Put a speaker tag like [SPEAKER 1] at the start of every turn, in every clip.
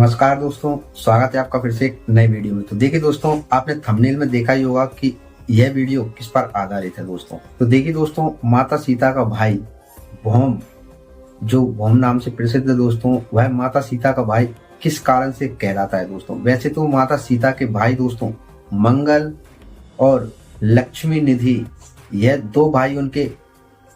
[SPEAKER 1] नमस्कार दोस्तों, स्वागत है आपका फिर से एक नए वीडियो में। तो देखिए दोस्तों, आपने थंबनेल में देखा ही होगा कि यह वीडियो किस पर आधारित है दोस्तों। तो देखिए दोस्तों, माता सीता का भाई भौम, जो भौम नाम से प्रसिद्ध है दोस्तों, वह माता सीता का भाई किस कारण से कहलाता है दोस्तों। वैसे तो माता सीता के भाई दोस्तों मंगल और लक्ष्मी निधि, यह दो भाई उनके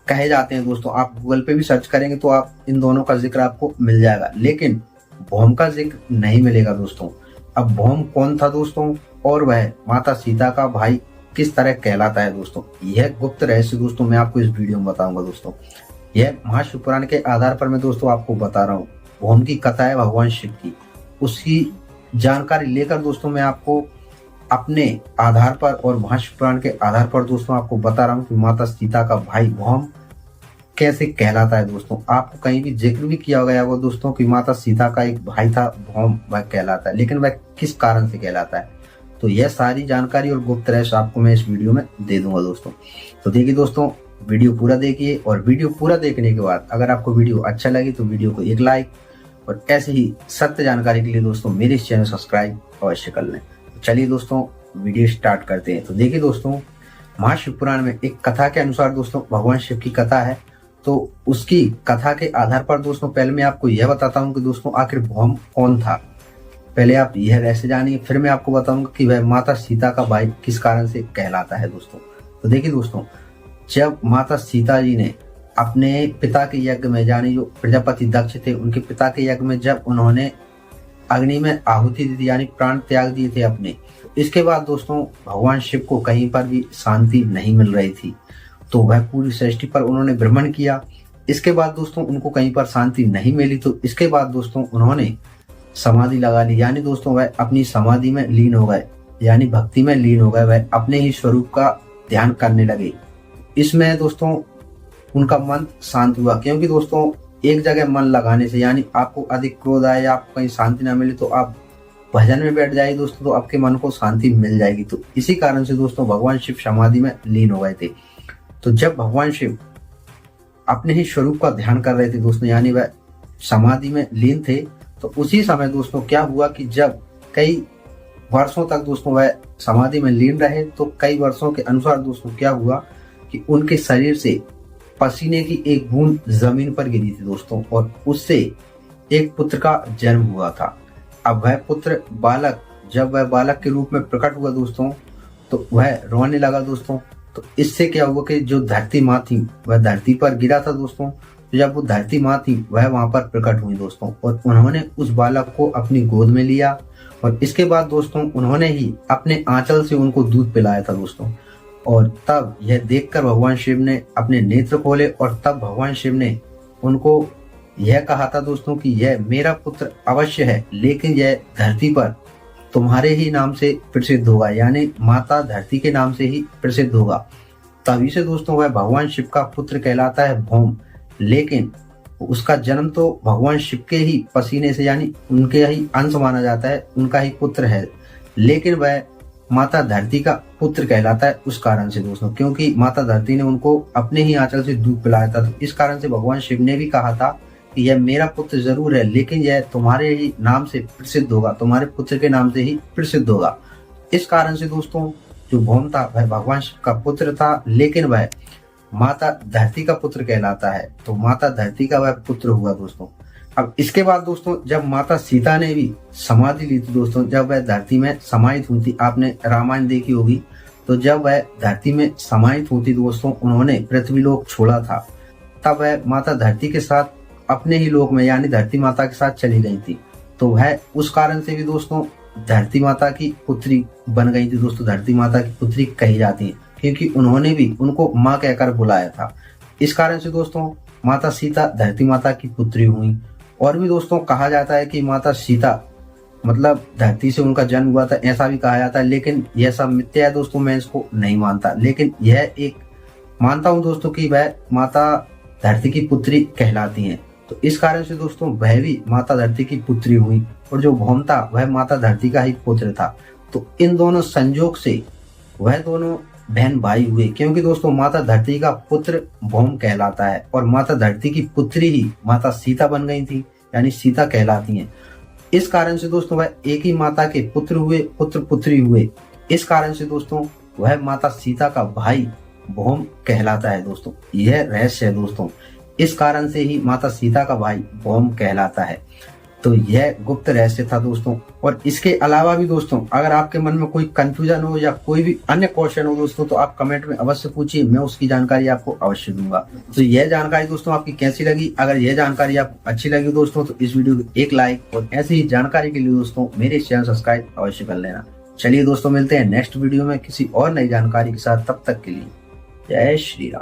[SPEAKER 1] कहे जाते हैं दोस्तों। आप गूगल पे भी सर्च करेंगे तो आप इन दोनों का जिक्र आपको मिल जाएगा, लेकिन भौम का जिक्र नहीं मिलेगा दोस्तों। अब भौम कौन था दोस्तों और वह माता सीता का भाई किस तरह कहलाता है दोस्तों, यह गुप्त रहस्य दोस्तों मैं आपको इस वीडियो में बताऊंगा दोस्तों। यह महाशिवपुराण के आधार पर मैं दोस्तों आपको बता रहा हूँ। भौम की कथा है भगवान शिव की, उसकी जानकारी लेकर दोस्तों मैं आपको अपने आधार पर और महाशिवपुराण के आधार पर दोस्तों आपको बता रहा हूँ कि माता सीता का भाई भौम कैसे कहलाता है दोस्तों। आपको कहीं भी जिक्र भी किया गया होगा दोस्तों कि माता सीता का एक भाई था भौम, वह कहलाता है, लेकिन वह किस कारण से कहलाता है, तो यह सारी जानकारी और गुप्त रहस्य आपको मैं इस वीडियो में दे दूंगा दोस्तों। तो देखिए दोस्तों, वीडियो पूरा देखिए, और वीडियो पूरा देखने के बाद अगर आपको वीडियो अच्छा लगे तो वीडियो को एक लाइक, और ऐसे ही सत्य जानकारी के लिए दोस्तों मेरे इस चैनल सब्सक्राइब अवश्य कर लें। तो चलिए दोस्तों वीडियो स्टार्ट करते हैं। तो देखिए दोस्तों, महाशिवपुराण में एक कथा के अनुसार दोस्तों भगवान शिव की कथा है। तो उसकी कथा के आधार पर दोस्तों पहले मैं आपको यह बताता हूँ कि दोस्तों आखिर भौम कौन था। पहले आप यह रहस्य जानिए, फिर मैं आपको बताऊंगा कि वह माता सीता का भाई किस कारण से कहलाता है दोस्तों। तो देखिए दोस्तों, जब माता सीता जी ने अपने पिता के यज्ञ में, यानी जो प्रजापति दक्ष थे उनके पिता के यज्ञ में, जब उन्होंने अग्नि में आहुति दी थी, यानी प्राण त्याग दिए थे अपने, इसके बाद दोस्तों भगवान शिव को कहीं पर भी शांति नहीं मिल रही थी। तो वह पूरी सृष्टि पर उन्होंने भ्रमण किया। इसके बाद दोस्तों उनको कहीं पर शांति नहीं मिली, तो इसके बाद दोस्तों उन्होंने समाधि लगा ली, यानी दोस्तों वह अपनी समाधि में लीन हो गए, यानी भक्ति में लीन हो गए। वह अपने ही स्वरूप का ध्यान करने लगे। इसमें दोस्तों उनका मन शांत हुआ, क्योंकि दोस्तों एक जगह मन लगाने से, यानी आपको अधिक क्रोध आए या आपको कहीं शांति ना मिले, तो आप भजन में बैठ जाइए दोस्तों, तो आपके मन को शांति मिल जाएगी। तो इसी कारण से दोस्तों भगवान शिव समाधि में लीन हो गए थे। तो जब भगवान शिव अपने ही स्वरूप का ध्यान कर रहे थे दोस्तों, यानी वह समाधि में लीन थे, तो उसी समय दोस्तों क्या हुआ कि जब कई वर्षों तक दोस्तों वह समाधि में लीन रहे, तो कई वर्षों के अनुसार दोस्तों क्या हुआ कि उनके शरीर से पसीने की एक बूंद जमीन पर गिरी थी दोस्तों, और उससे एक पुत्र का जन्म हुआ था। अब वह पुत्र बालक, जब वह बालक के रूप में प्रकट हुआ दोस्तों, तो वह रोने लगा दोस्तों। तो इससे क्या हुआ कि जो धरती माँ थी वह धरती पर गिरा था दोस्तों। तो जब वो धरती माँ थी वह वहां पर प्रकट हुई दोस्तों, और उन्होंने उस बालक को अपनी गोद में लिया, और इसके बाद दोस्तों उन्होंने ही अपने आंचल से उनको दूध पिलाया था दोस्तों। और तब यह देखकर भगवान शिव ने अपने नेत्र खोले, और तब भगवान शिव ने उनको यह कहा था दोस्तों कि यह मेरा पुत्र अवश्य है, लेकिन यह धरती पर तुम्हारे ही नाम से प्रसिद्ध होगा, यानी माता धरती के नाम से ही प्रसिद्ध होगा। तभी से दोस्तों वह भगवान शिव का पुत्र कहलाता है भौम। लेकिन उसका जन्म तो भगवान शिव के ही पसीने से, यानी उनके ही अंश माना जाता है, उनका ही पुत्र है, लेकिन वह माता धरती का पुत्र कहलाता है उस कारण से दोस्तों, क्योंकि माता धरती ने उनको अपने ही आंचल से दूध पिलाया था। तो इस कारण से भगवान शिव ने भी कहा था कि यह मेरा पुत्र जरूर है, लेकिन यह तुम्हारे ही नाम से प्रसिद्ध होगा, तुम्हारे पुत्र के नाम से ही प्रसिद्ध होगा। इस कारण से दोस्तों जो भौम था वह भगवान शिव का पुत्र था, लेकिन वह माता धरती का पुत्र कहलाता है। तो माता धरती का वह पुत्र हुआ दोस्तों। अब इसके बाद दोस्तों जब माता सीता ने भी समाधि ली थी दोस्तों, जब वह धरती में समाहित हुई थी, आपने रामायण देखी होगी, तो जब वह धरती में समाहित हुई थी दोस्तों, उन्होंने पृथ्वीलोक छोड़ा था। तब वह माता धरती के साथ अपने ही लोक में, यानी धरती माता के साथ चली गई थी। तो वह उस कारण से भी दोस्तों धरती माता की पुत्री बन गई थी दोस्तों, धरती माता की पुत्री कही जाती है, क्योंकि उन्होंने भी उनको माँ कहकर बुलाया था। इस कारण से दोस्तों माता सीता धरती माता की पुत्री हुई। और भी दोस्तों कहा जाता है कि माता सीता मतलब धरती से उनका जन्म हुआ था, ऐसा भी कहा जाता है, लेकिन यह सब मिथ्या है दोस्तों, मैं इसको नहीं मानता। लेकिन यह एक मानता हूँ दोस्तों कि वह माता धरती की पुत्री कहलाती हैं। तो इस कारण से दोस्तों वह भी माता धरती की पुत्री हुई, और जो भौम था वह माता धरती का ही पुत्र था। तो इन दोनों संजोग से वह दोनों बहन भाई हुए, क्योंकि दोस्तों माता धरती का पुत्र भौम कहलाता है, और माता धरती की पुत्री ही माता सीता बन गई थी, यानी सीता कहलाती हैं। इस कारण से दोस्तों वह एक ही माता के पुत्र हुए, पुत्र पुत्री हुए। इस कारण से दोस्तों वह माता सीता का भाई भौम कहलाता है दोस्तों। यह रहस्य है दोस्तों, इस कारण से ही माता सीता का भाई भौम कहलाता है। तो यह गुप्त रहस्य था दोस्तों। और इसके अलावा भी दोस्तों अगर आपके मन में कोई कंफ्यूजन हो या कोई भी अन्य क्वेश्चन हो दोस्तों, तो आप कमेंट में अवश्य पूछिए, मैं उसकी जानकारी आपको अवश्य दूंगा। तो यह जानकारी दोस्तों आपकी कैसी लगी? अगर यह जानकारी आपको अच्छी लगी दोस्तों तो इस वीडियो को एक लाइक, और ऐसी ही जानकारी के लिए दोस्तों मेरे चैनल सब्सक्राइब अवश्य कर लेना। चलिए दोस्तों मिलते हैं नेक्स्ट वीडियो में किसी और नई जानकारी के साथ, तब तक के लिए जय श्री राम।